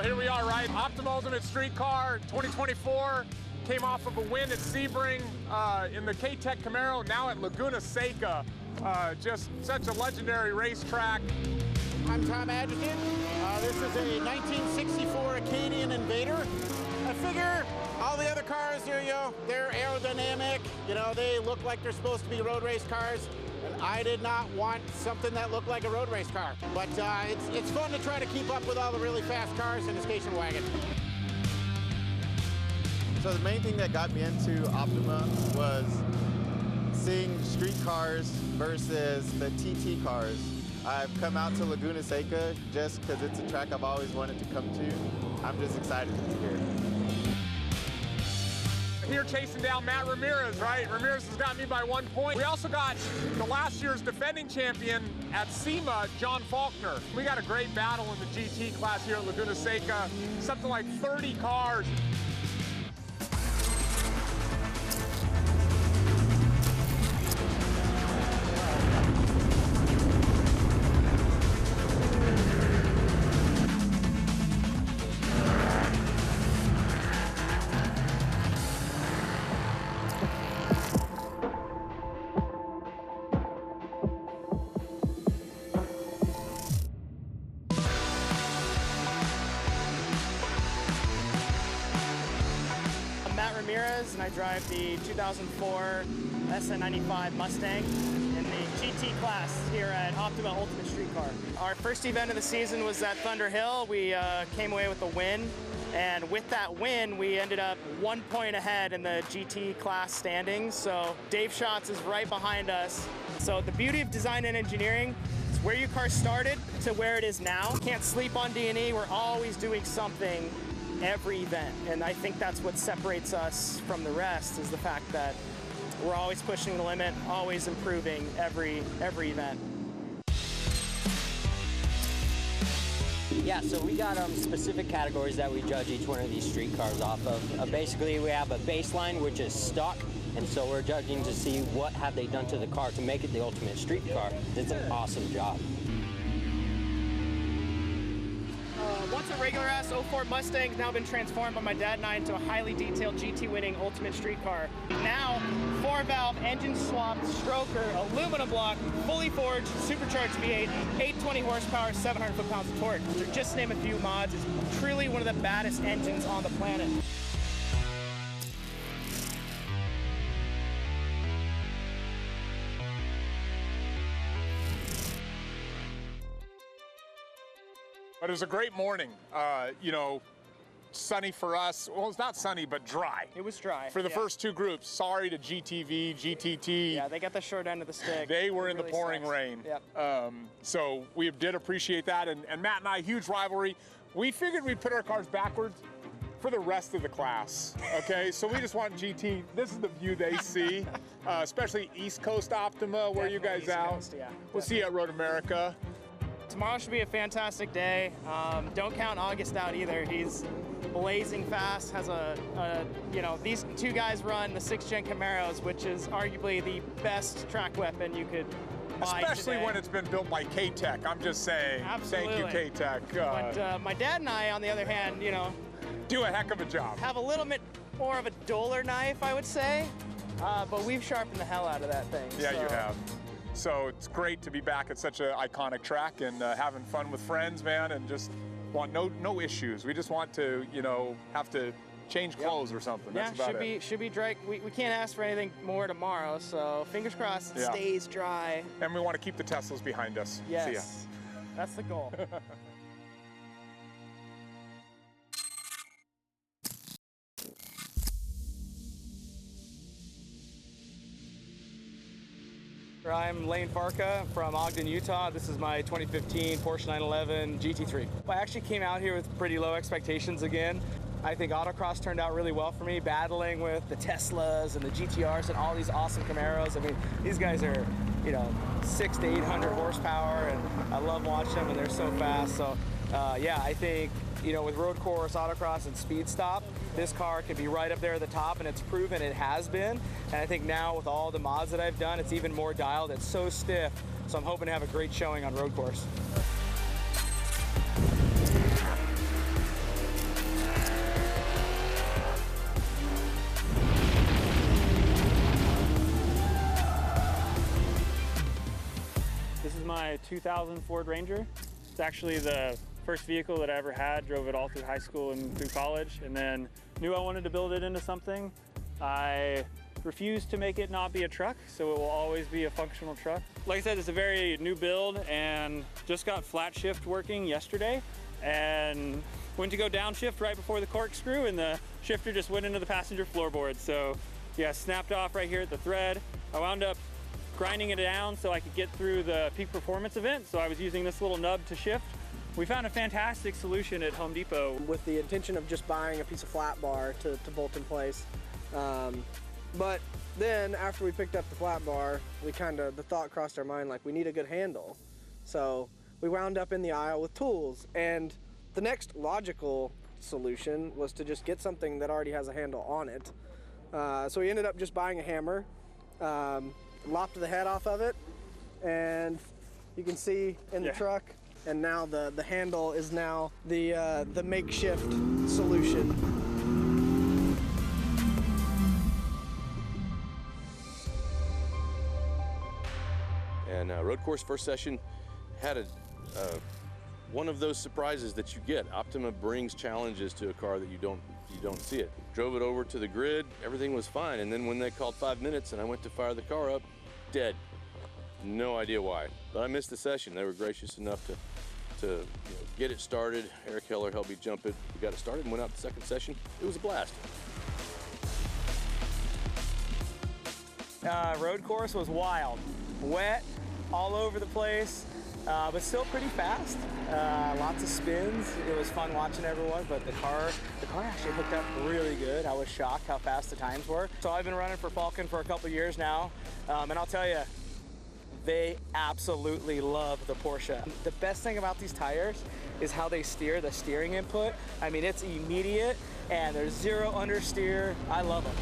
So here we are, right? Optima Ultimate Street Car 2024. Came off of a win at Sebring in the K-Tech Camaro, now at Laguna Seca. Just such a legendary racetrack. I'm Tom Adjutant. This is a 1964 Acadian Invader. I figure all the other cars here, they're aerodynamic. They look like they're supposed to be road race cars. And I did not want something that looked like a road race car. But it's fun to try to keep up with all the really fast cars in the station wagon. So the main thing that got me into Optima was seeing street cars versus the TT cars. I've come out to Laguna Seca just because it's a track I've always wanted to come to. I'm just excited to be here. Here chasing down Matt Ramirez, right? Ramirez has got me by 1 point. We also got the last year's defending champion at SEMA, John Faulkner. We got a great battle in the GT class here at Laguna Seca. Something like 30 cars. Ramirez, and I drive the 2004 SN95 Mustang in the GT class here at Optima Ultimate Street Car. Our first event of the season was at Thunder Hill. We came away with a win, and with that win, we ended up 1 point ahead in the GT class standings. So Dave Schatz is right behind us. So the beauty of design and engineering is where your car started to where it is now. Can't sleep on D&E. We're always doing something every event, and I think that's what separates us from the rest, is the fact that we're always pushing the limit, always improving every event. Yeah, so we got specific categories that we judge each one of these street cars off of. Basically, we have a baseline, which is stock, and so we're judging to see what have they done to the car to make it the ultimate street car. It's an awesome job. Once a regular-ass 04 Mustang has now been transformed by my dad and I into a highly detailed GT-winning ultimate street car. Now, 4-valve, engine-swapped, stroker, aluminum block, fully forged, supercharged V8, 820 horsepower, 700 foot-pounds of torque. To just name a few mods, is truly one of the baddest engines on the planet. But it was a great morning. Sunny for us. Well, it's not sunny, but dry. It was dry. For the first two groups. Sorry to GTV, GTT. Yeah, they got the short end of the stick. They were in the pouring rain. Yep. So we did appreciate that. And Matt and I, huge rivalry. We figured we'd put our cars backwards for the rest of the class, okay? So we just want GT. This is the view they see, especially East Coast Optima, where you guys out. Coast, yeah, we'll see you at Road America. Tomorrow should be a fantastic day. Don't count August out either. He's blazing fast, has these two guys run the 6th Gen Camaros, which is arguably the best track weapon you could buy Especially today. when it's been built by K-Tech. I'm just saying, Absolutely. Thank you, K-Tech. But my dad and I, on the other hand, do a heck of a job. have a little bit more of a duller knife, I would say, but we've sharpened the hell out of that thing. Yeah, you have. So it's great to be back at such an iconic track and having fun with friends, man, and just want no issues. We just want to, have to change clothes or something. Yeah, That's about it. should be dry. We can't ask for anything more tomorrow, so fingers crossed it stays dry. And we want to keep the Teslas behind us. Yes, See ya. That's the goal. I'm Lane Farka from Ogden, Utah. This is my 2015 Porsche 911 GT3. I actually came out here with pretty low expectations again. I think autocross turned out really well for me, battling with the Teslas and the GTRs and all these awesome Camaros. I mean, these guys are, 600 to 800 horsepower, and I love watching them, and they're so fast. So, yeah, I think, with road course, autocross, and speed stop, this car can be right up there at the top, and it's proven it has been. And I think now with all the mods that I've done, it's even more dialed. It's so stiff, so I'm hoping to have a great showing on road course. my 2000 Ford Ranger. It's actually the first vehicle that I ever had. Drove it all through high school and through college, and then knew I wanted to build it into something. I refused to make it not be a truck, so it will always be a functional truck. Like I said, it's a very new build, and just got flat shift working yesterday, and went to go downshift right before the corkscrew, and the shifter just went into the passenger floorboard. So yeah, snapped off right here at the thread. I wound up grinding it down so I could get through the peak performance event, so I was using this little nub to shift. We found a fantastic solution at Home Depot. With the intention of just buying a piece of flat bar to bolt in place. But then after we picked up the flat bar, the thought crossed our mind, like, we need a good handle. So we wound up in the aisle with tools, and the next logical solution was to just get something that already has a handle on it. So we ended up just buying a hammer, lopped the head off of it, and you can see in the truck. And now the handle is now the makeshift solution. And road course first session had one of those surprises that you get. Optima brings challenges to a car that you don't see it. Drove it over to the grid, everything was fine, and then when they called 5 minutes and I went to fire the car up, dead. No idea why, but I missed the session. They were gracious enough to get it started. Eric Heller helped me jump it. We got it started and went out the second session. It was a blast. Road course was wild. Wet, all over the place, but still pretty fast. Lots of spins. It was fun watching everyone, but the car actually hooked up really good. I was shocked how fast the times were. So I've been running for Falken for a couple years now, and I'll tell you, they absolutely love the Porsche. The best thing about these tires is how they steer, the steering input. I mean, it's immediate, and there's zero understeer. I love them.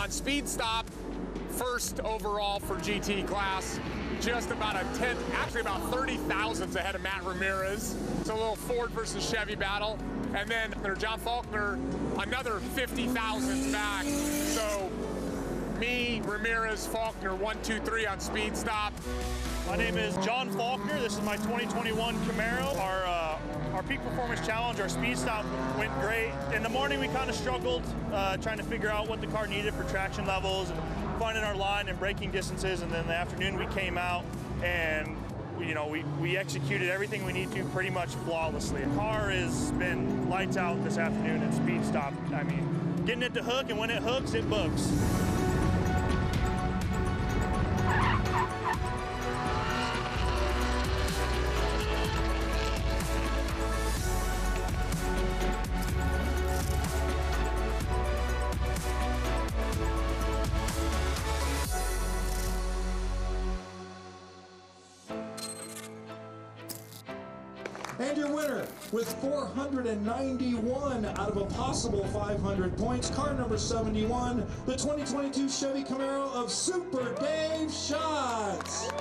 Speed stop, first overall for GT class, just about actually about 30 thousandths ahead of Matt Ramirez. It's a little Ford versus Chevy battle. And then John Faulkner, another 50 thousandths back. So me, Ramirez, Faulkner, 1, 2, 3 on speed stop. My name is John Faulkner. This is my 2021 Camaro. Our peak performance challenge, our speed stop went great. In the morning, we kind of struggled trying to figure out what the car needed for traction levels and finding our line and braking distances. And then in the afternoon, we came out and we executed everything we need to pretty much flawlessly. The car has been lights out this afternoon at speed stop. I mean, getting it to hook, and when it hooks, it books. And your winner, with 491 out of a possible 500 points, car number 71, the 2022 Chevy Camaro of Super Dave Schatz.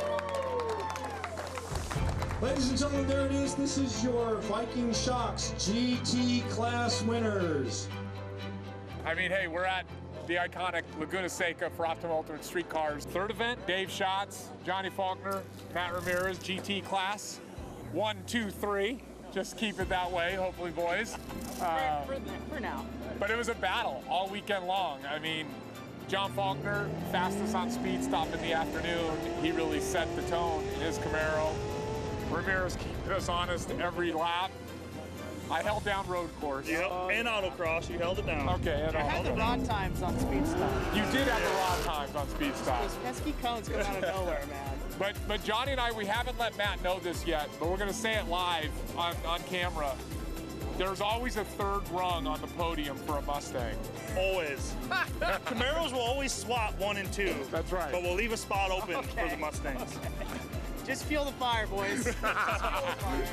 Ladies and gentlemen, there it is. This is your Viking Shocks GT class winners. I mean, hey, we're at the iconic Laguna Seca for Optima Ultimate Street Cars. Third event, Dave Schatz, Johnny Faulkner, Matt Ramirez, GT class. 1, 2, 3. Just keep it that way, hopefully, boys. For now. But it was a battle all weekend long. I mean, John Faulkner, fastest on speed stop in the afternoon. He really set the tone in his Camaro. Ramirez keeping us honest every lap. I held down road course. Yep, and autocross, you held it down. Okay, and I had the rod times on speed stop. You did have the rod times on speed stop. Those pesky cones come out of nowhere, man. But Johnny and I, we haven't let Matt know this yet, but we're going to say it live on camera. There's always a third rung on the podium for a Mustang. Always. Camaros will always swap 1 and 2. That's right. But we'll leave a spot open for the Mustangs. Okay. Just feel the fire, boys. Just feel the fire.